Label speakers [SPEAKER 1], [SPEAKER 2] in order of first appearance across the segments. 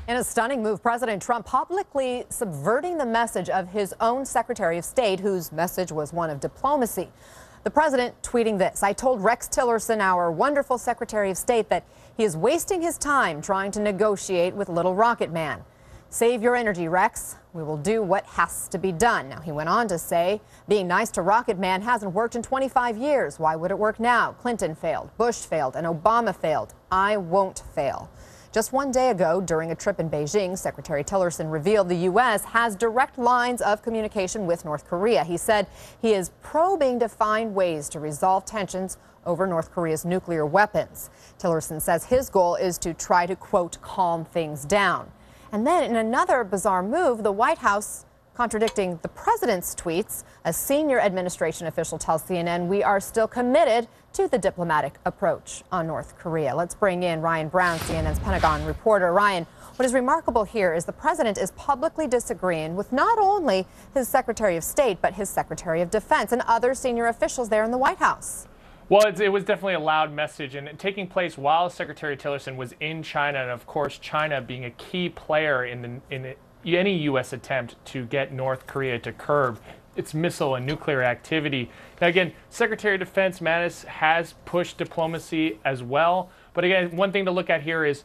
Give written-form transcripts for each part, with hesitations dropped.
[SPEAKER 1] In a stunning move, President Trump publicly subverting the message of his own Secretary of State, whose message was one of diplomacy. The president tweeting this: "I told Rex Tillerson, our wonderful Secretary of State, that he is wasting his time trying to negotiate with Little Rocket Man. Save your energy, Rex. We will do what has to be done." Now, he went on to say, being nice to Rocket Man hasn't worked in 25 years. Why would it work now? Clinton failed, Bush failed, and Obama failed. I won't fail. Just one day ago, during a trip in Beijing, Secretary Tillerson revealed the U.S. has direct lines of communication with North Korea. He said he is probing to find ways to resolve tensions over North Korea's nuclear weapons. Tillerson says his goal is to try to, quote, calm things down. And then in another bizarre move, the White House contradicting the president's tweets. A senior administration official tells CNN, "We are still committed to the diplomatic approach on North Korea." Let's bring in Ryan Brown, CNN's Pentagon reporter. Ryan, what is remarkable here is the president is publicly disagreeing with not only his Secretary of State, but his Secretary of Defense and other senior officials there in the White House.
[SPEAKER 2] Well, it was definitely a loud message, and taking place while Secretary Tillerson was in China, and of course China being a key player in any U.S. attempt to get North Korea to curb its missile and nuclear activity. Now, again, Secretary of Defense Mattis has pushed diplomacy as well. But again, one thing to look at here is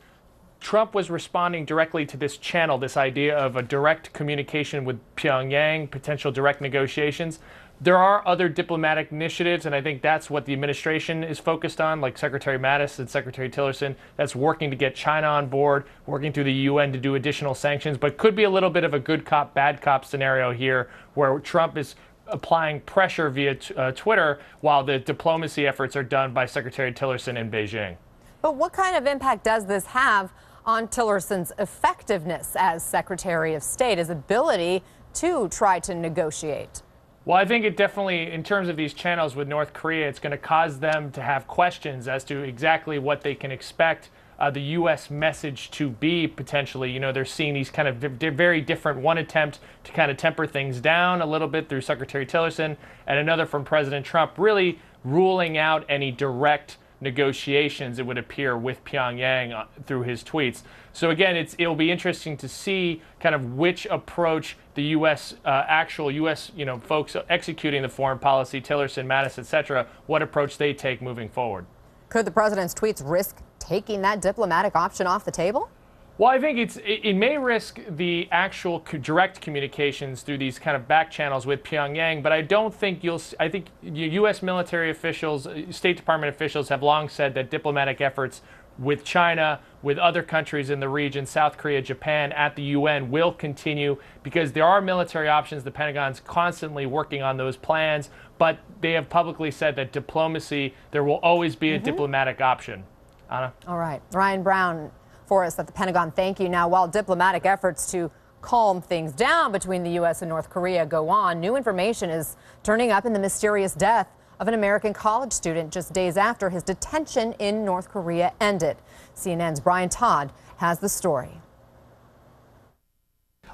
[SPEAKER 2] Trump was responding directly to this channel, this idea of a direct communication with Pyongyang, potential direct negotiations. There are other diplomatic initiatives, and I think that's what the administration is focused on, like Secretary Mattis and Secretary Tillerson, that's working to get China on board, working through the UN to do additional sanctions, but could be a little bit of a good cop, bad cop scenario here, where Trump is applying pressure via Twitter while the diplomacy efforts are done by Secretary Tillerson in Beijing.
[SPEAKER 1] But what kind of impact does this have on Tillerson's effectiveness as Secretary of State, his ability to try to negotiate?
[SPEAKER 2] Well, I think it definitely, in terms of these channels with North Korea, it's going to cause them to have questions as to exactly what they can expect the U.S. message to be potentially. You know, they're seeing these kind of very different, one attempt to kind of temper things down a little bit through Secretary Tillerson, and another from President Trump, really ruling out any direct negotiations, it would appear, with Pyongyang through his tweets. So again, it'll be interesting to see kind of which approach the U.S. Actual U.S. Folks executing the foreign policy, Tillerson, Mattis, etc., what approach they take moving forward.
[SPEAKER 1] Could the president's tweets risk taking that diplomatic option off the table?
[SPEAKER 2] Well, I think it may risk the actual direct communications through these kind of back channels with Pyongyang, but I don't think I think U.S. military officials, State Department officials have long said that diplomatic efforts with China, with other countries in the region, South Korea, Japan, at the UN will continue because there are military options. The Pentagon's constantly working on those plans, but they have publicly said that diplomacy, there will always be a diplomatic option. Anna? All
[SPEAKER 1] right. Ryan Brown for us at the Pentagon. Thank you. Now, while diplomatic efforts to calm things down between the U.S. and North Korea go on, new information is turning up in the mysterious death of an American college student just days after his detention in North Korea ended. CNN's Brian Todd has the story.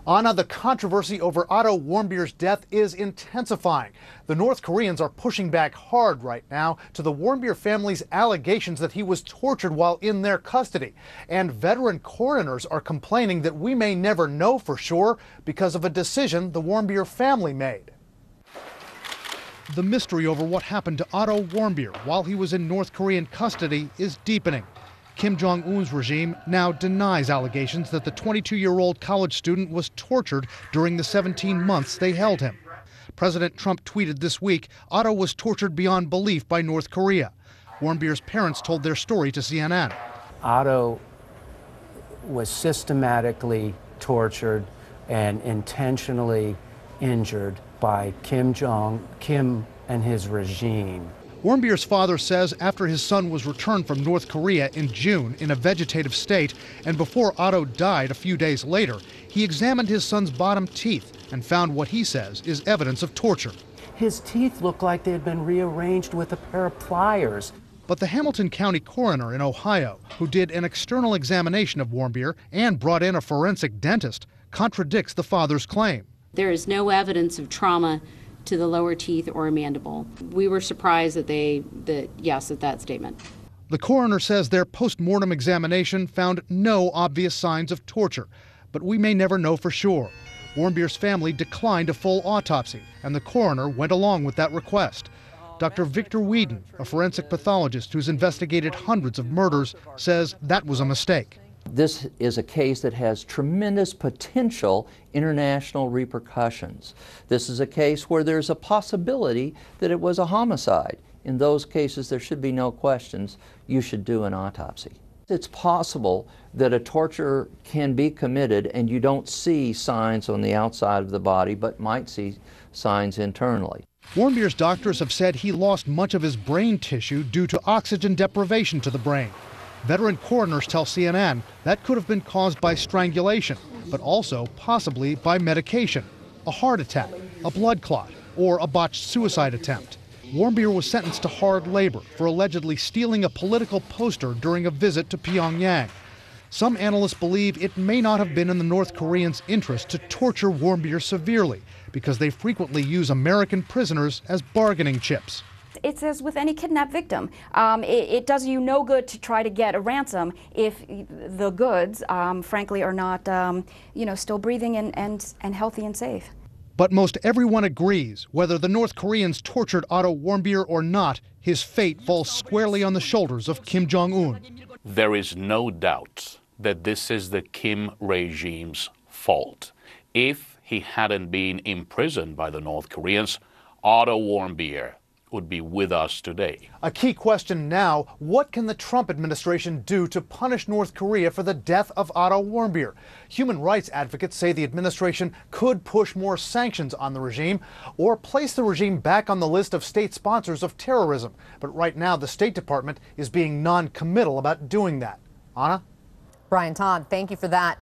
[SPEAKER 3] Anna, the controversy over Otto Warmbier's death is intensifying. The North Koreans are pushing back hard right now to the Warmbier family's allegations that he was tortured while in their custody. And veteran coroners are complaining that we may never know for sure because of a decision the Warmbier family made. The mystery over what happened to Otto Warmbier while he was in North Korean custody is deepening. Kim Jong-un's regime now denies allegations that the 22-year-old college student was tortured during the 17 months they held him. President Trump tweeted this week, Otto was tortured beyond belief by North Korea. Warmbier's parents told their story to CNN.
[SPEAKER 4] Otto was systematically tortured and intentionally injured by Kim and his regime.
[SPEAKER 3] Warmbier's father says after his son was returned from North Korea in June in a vegetative state, and before Otto died a few days later, he examined his son's bottom teeth and found what he says is evidence of torture.
[SPEAKER 4] His teeth look like they had been rearranged with a pair of pliers.
[SPEAKER 3] But the Hamilton County coroner in Ohio, who did an external examination of Warmbier and brought in a forensic dentist, contradicts the father's claim.
[SPEAKER 5] There is no evidence of trauma to the lower teeth or mandible. We were surprised at that statement.
[SPEAKER 3] The coroner says their post-mortem examination found no obvious signs of torture, but we may never know for sure. Warmbier's family declined a full autopsy, and the coroner went along with that request. Dr. Victor Whedon, a forensic pathologist who's investigated hundreds of murders, says that was a mistake.
[SPEAKER 6] This is a case that has tremendous potential international repercussions. This is a case where there's a possibility that it was a homicide. In those cases, there should be no questions. You should do an autopsy. It's possible that a torture can be committed and you don't see signs on the outside of the body, but might see signs internally.
[SPEAKER 3] Warmbier's doctors have said he lost much of his brain tissue due to oxygen deprivation to the brain. Veteran coroners tell CNN that could have been caused by strangulation, but also possibly by medication, a heart attack, a blood clot, or a botched suicide attempt. Warmbier was sentenced to hard labor for allegedly stealing a political poster during a visit to Pyongyang. Some analysts believe it may not have been in the North Koreans' interest to torture Warmbier severely because they frequently use American prisoners as bargaining chips.
[SPEAKER 7] It's as with any kidnapped victim. It does you no good to try to get a ransom if the goods, frankly, are not, still breathing and healthy and safe.
[SPEAKER 3] But most everyone agrees, whether the North Koreans tortured Otto Warmbier or not, his fate falls squarely on the shoulders of Kim Jong-un.
[SPEAKER 8] There is no doubt that this is the Kim regime's fault. If he hadn't been imprisoned by the North Koreans, Otto Warmbier would be with us today.
[SPEAKER 3] A key question now, what can the Trump administration do to punish North Korea for the death of Otto Warmbier? Human rights advocates say the administration could push more sanctions on the regime or place the regime back on the list of state sponsors of terrorism. But right now, the State Department is being non-committal about doing that. Anna?
[SPEAKER 1] Brian Todd, thank you for that.